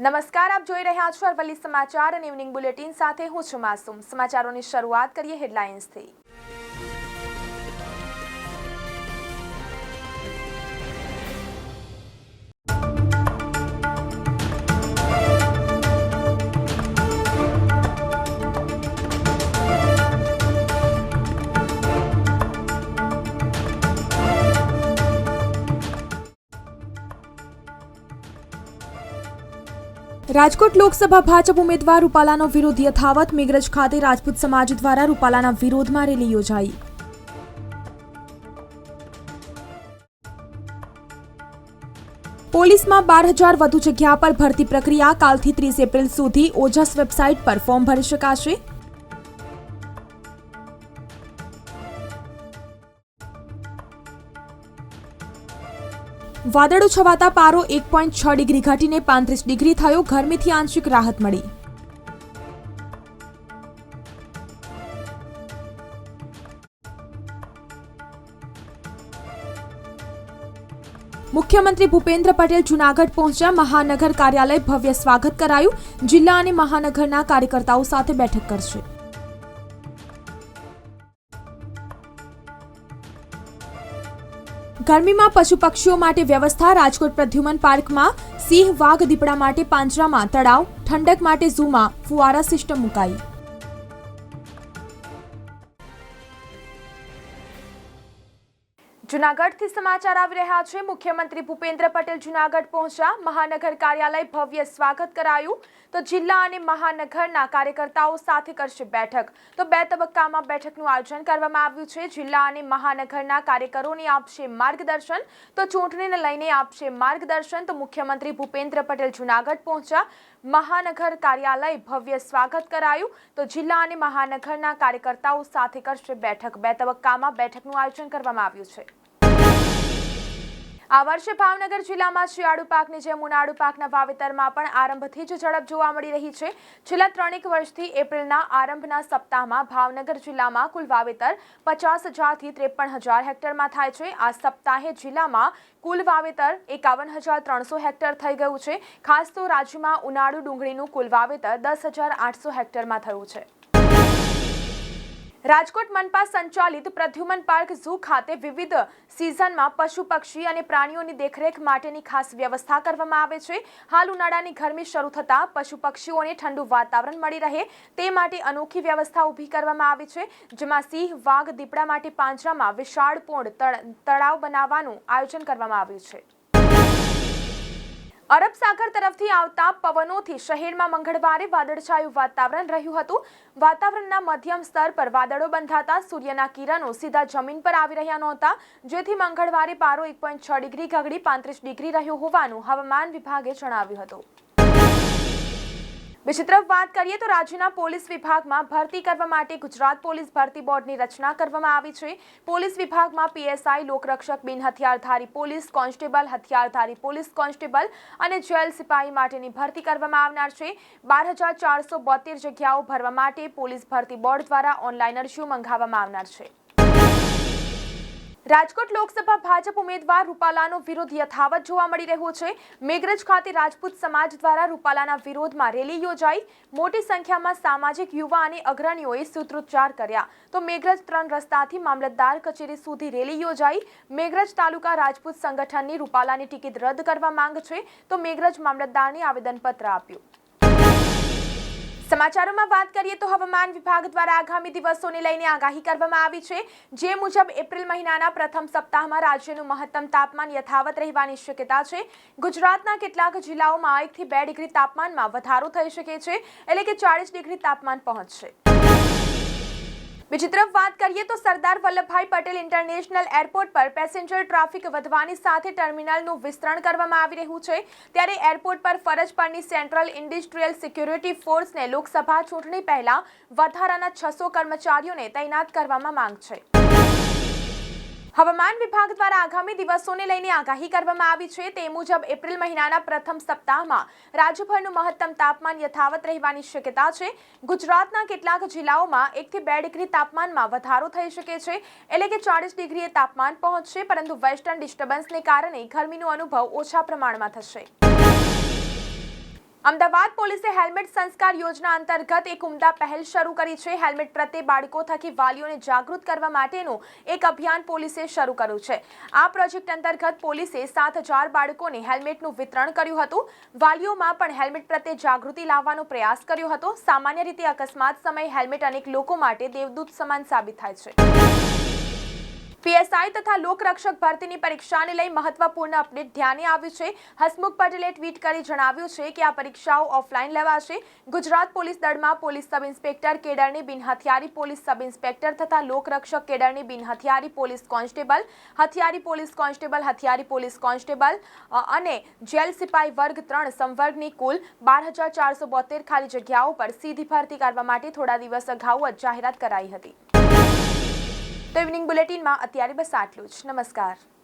નમસ્કાર, આપ જોઈ રહ્યા છો અરવલ્લી સમાચાર અને ઇવનિંગ બુલેટિન સાથે હું છું માસૂમ। સમાચારોની શરૂઆત કરીએ હેડલાઇન્સથી। રાજકોટ લોકસભા ભાજપ ઉમેદવાર રૂપાલાનો વિરોધ યથાવત। મેઘરજ ખાતે રાજપૂત સમાજ દ્વારા રૂપાલાના વિરોધમાં રેલી યોજાઈ। પોલીસમાં 12,000 વધુ જગ્યા પર ભરતી પ્રક્રિયા। કાલથી 30 એપ્રિલ સુધી ઓજસ વેબસાઇટ પર ફોર્મ ભરી શકાશે। વાદળો છવાતા પારો 1.6 ડિગ્રી ઘટીને 35 ડિગ્રી થયો। ગરમીથી આંશિક રાહત મળી। મુખ્યમંત્રી ભૂપેન્દ્ર પટેલ જૂનાગઢ પહોંચ્યા। મહાનગર કાર્યાલય ભવ્ય સ્વાગત કરાયું। જિલ્લા અને મહાનગરના કાર્યકર્તાઓ સાથે બેઠક કરશે। ગરમીમાં પશુ પક્ષીઓ માટે વ્યવસ્થા। રાજકોટ પ્રદ્યુમન પાર્કમાં સિંહ, વાઘ, દીપડા માટે પાંજરામાં તળાવ, ઠંડક માટે ઝૂમાં ફુવારા સિસ્ટમ મુકાઈ। જૂનાગઢથી સમાચાર આવી રહ્યા છે। મુખ્યમંત્રી ભૂપેન્દ્ર પટેલ જૂનાગઢ પહોંચ્યા। મહાનગર કાર્યાલય ભવ્ય સ્વાગત કરાયું। તો જિલ્લા અને મહાનગરના કાર્યકર્તાઓ સાથે કરશે બેઠક। તો 2 તબક્કામાં બેઠકનું આયોજન કરવામાં આવ્યું છે। જિલ્લા અને મહાનગરના કાર્યકરોને આપશે માર્ગદર્શન। તો ચૂંટણીને લઈને આપશે માર્ગદર્શન। તો મુખ્યમંત્રી ભૂપેન્દ્ર પટેલ જૂનાગઢ પહોંચ્યા। મહાનગર કાર્યાલય ભવ્ય સ્વાગત કરાયું। તો જિલ્લા અને મહાનગરના કાર્યકર્તાઓ સાથે કરશે બેઠક। 2 તબક્કામાં બેઠકનું આયોજન કરવામાં આવ્યું છે। આ વર્ષે ભાવનગર જિલ્લામાં શિયાળુ પાકની જેમ ઉનાળુ પાકના વાવેતરમાં પણ આરંભથી જ ઝડપ જોવા મળી રહી છે। છેલ્લા 3 વર્ષથી એપ્રિલના આરંભના સપ્તાહમાં ભાવનગર જિલ્લામાં કુલ વાવેતર 50,000 થી 53,000 હેક્ટરમાં થાય છે। આ સપ્તાહે જિલ્લામાં કુલ વાવેતર 51,300 હેક્ટર થઈ ગયું છે। ખાસ તો રાજ્યમાં ઉનાળુ ડુંગળીનું કુલ વાવેતર 10,800 હેક્ટરમાં થયું છે। રાજકોટ મનપા સંચાલિત પ્રદ્યુમન પાર્ક ઝૂ ખાતે વિવિધ સિઝનમાં પશુ પક્ષી અને પ્રાણીઓની દેખરેખ માટેની ખાસ વ્યવસ્થા કરવામાં આવે છે। હાલ ઉનાળાની ગરમી શરૂ થતાં પશુ પક્ષીઓને ઠંડુ વાતાવરણ મળી રહે તે માટે અનોખી વ્યવસ્થા ઊભી કરવામાં આવી છે। જેમાં સિંહ, વાઘ, દીપડા માટે પાંજરામાં વિશાળ પોળ તળાવ બનાવવાનું આયોજન કરવામાં આવ્યું છે। અરબ સાગર તરફથી આવતા પવનોથી શહેરમાં મંગળવારે વાદળછાયું વાતાવરણ રહ્યું હતું। વાતાવરણના મધ્યમ સ્તર પર વાદળો બંધાતા સૂર્યના કિરણો સીધા જમીન પર આવી રહ્યા નહોતા, જેથી મંગળવારે પારો 1.6 ડિગ્રી ઘટી 35 ડિગ્રી રહ્યો હોવાનું હવામાન વિભાગે જણાવ્યું હતું। બીજી તરફ વાત કરીએ તો રાજ્યના પોલીસ વિભાગમાં ભરતી કરવા માટે ગુજરાત પોલીસ ભરતી બોર્ડની રચના કરવામાં આવી છે। પોલીસ વિભાગમાં પીએસઆઈ, લોકરક્ષક, બિન હથિયારધારી પોલીસ કોન્સ્ટેબલ, હથિયારધારી પોલીસ કોન્સ્ટેબલ અને જેલ સિપાહી માટેની ભરતી કરવામાં આવનાર છે। 12,472 જગ્યાઓ ભરવા માટે પોલીસ ભરતી બોર્ડ દ્વારા ઓનલાઈન અરજીઓ મંગાવવામાં આવનાર છે। રાજકોટ લોકસભા ભાજપ ઉમેદવાર રૂપાલાનો વિરોધ યથાવત જોવા મળી રહ્યો છે। મેઘરજ ખાતે રાજપૂત સમાજ દ્વારા રૂપાલાના વિરોધમાં રેલી યોજાઈ। મોટી સંખ્યામાં સામાજિક, યુવા અને અગ્રણીઓએ સૂત્રોચ્ચાર કર્યા। તો મેઘરજ 3 રસ્તાથી મામલતદાર કચેરી સુધી રેલી યોજાઈ। મેઘરજ તાલુકા રાજપૂત સંગઠનની રૂપાલાની ટિકિટ રદ કરવા માંગ છે। તો મેઘરજ મામલતદારને આવેદનપત્ર આપ્યું। સમાચારોમાં વાત કરીએ તો હવામાન વિભાગ દ્વારા આગામી દિવસોને લઈને આગાહી કરવામાં આવી છે। જે મુજબ એપ્રિલ મહિનાના પ્રથમ સપ્તાહમાં રાજ્યનું મહત્તમ તાપમાન યથાવત રહેવાની શક્યતા છે। ગુજરાતના કેટલાક જિલ્લાઓમાં 1 થી 2 ડિગ્રી તાપમાનમાં વધારો થઈ શકે છે, એટલે કે 40 ડિગ્રી તાપમાન પહોંચશે। બીજી તરફ વાત કરીએ તો સરદાર વલ્લભભાઈ પટેલ ઇન્ટરનેશનલ એરપોર્ટ પર પેસેન્જર ટ્રાફિક વધવાની સાથે ટર્મિનલનું વિસ્તરણ કરવામાં આવી રહ્યું છે। ત્યારે એરપોર્ટ પર ફરજ પરની સેન્ટ્રલ ઇન્ડસ્ટ્રીયલ સિક્યુરિટી ફોર્સને લોકસભા ચૂંટણી પહેલા વધારાના 600 કર્મચારીઓને તૈનાત કરવામાં માંગ છે। હવામાન વિભાગ દ્વારા આગામી દિવસોને લઈને આગાહી કરવામાં આવી છે। તે મુજબ એપ્રિલ મહિનાના પ્રથમ સપ્તાહમાં રાજ્યભરનું મહત્તમ તાપમાન યથાવત રહેવાની શક્યતા છે। ગુજરાતના કેટલાક જિલ્લાઓમાં 1 થી 2 ડિગ્રી તાપમાનમાં વધારો થઈ શકે છે, એટલે કે 40 ડિગ્રીએ તાપમાન પહોંચશે, પરંતુ વેસ્ટર્ન ડિસ્ટર્બન્સને કારણે ગરમીનો અનુભવ ઓછા પ્રમાણમાં થશે। અમદાવાદ પોલીસે હેલ્મેટ સંસ્કાર યોજના અંતર્ગત એક ઉમદા પહેલ શરૂ કરી છે. હેલ્મેટ પ્રત્યે બાળકો થકી વાલીઓને જાગૃત કરવા માટેનું એક અભિયાન પોલીસે શરૂ કર્યું છે. આ પ્રોજેક્ટ અંતર્ગત પોલીસે 7,000 બાળકોને હેલ્મેટનું વિતરણ કર્યું હતું. વાલીઓમાં પણ હેલ્મેટ પ્રત્યે જાગૃતિ લાવવાનો પ્રયાસ કર્યો હતો. સામાન્ય રીતે અકસ્માત સમયે હેલ્મેટ અનેક લોકો માટે દેવદૂત સમાન સાબિત થાય છે. પીએસઆઈ તથા લોકરક્ષક ભરતીની પરીક્ષાને લઈ મહત્વપૂર્ણ અપડેટ ધ્યાને આવ્યું છે. હસમુખ પટેલે ટ્વીટ કરી જણાવ્યું છે કે આ પરીક્ષાઓ ઓફલાઈન લેવાશે. ગુજરાત પોલીસ દળમાં પોલીસ સબ ઇન્સ્પેક્ટર કેડરની બિનહથિયારી પોલીસ સબ ઇન્સ્પેક્ટર તથા લોકરક્ષક કેડરની બિનહથિયારી પોલીસ કોન્સ્ટેબલ, હથિયારી પોલીસ કોન્સ્ટેબલ, હથિયારી પોલીસ કોન્સ્ટેબલ અને જેલ સિપાઈ વર્ગ 3 સંવર્ગની કુલ 12,472 ખાલી જગ્યાઓ પર સીધી ભરતી કરવા માટે થોડા દિવસ અગાઉ જ જાહેરાત કરાઈ હતી. તો ઇવનિંગ બુલેટિનમાં અત્યારે બસ આટલું જ. નમસ્કાર.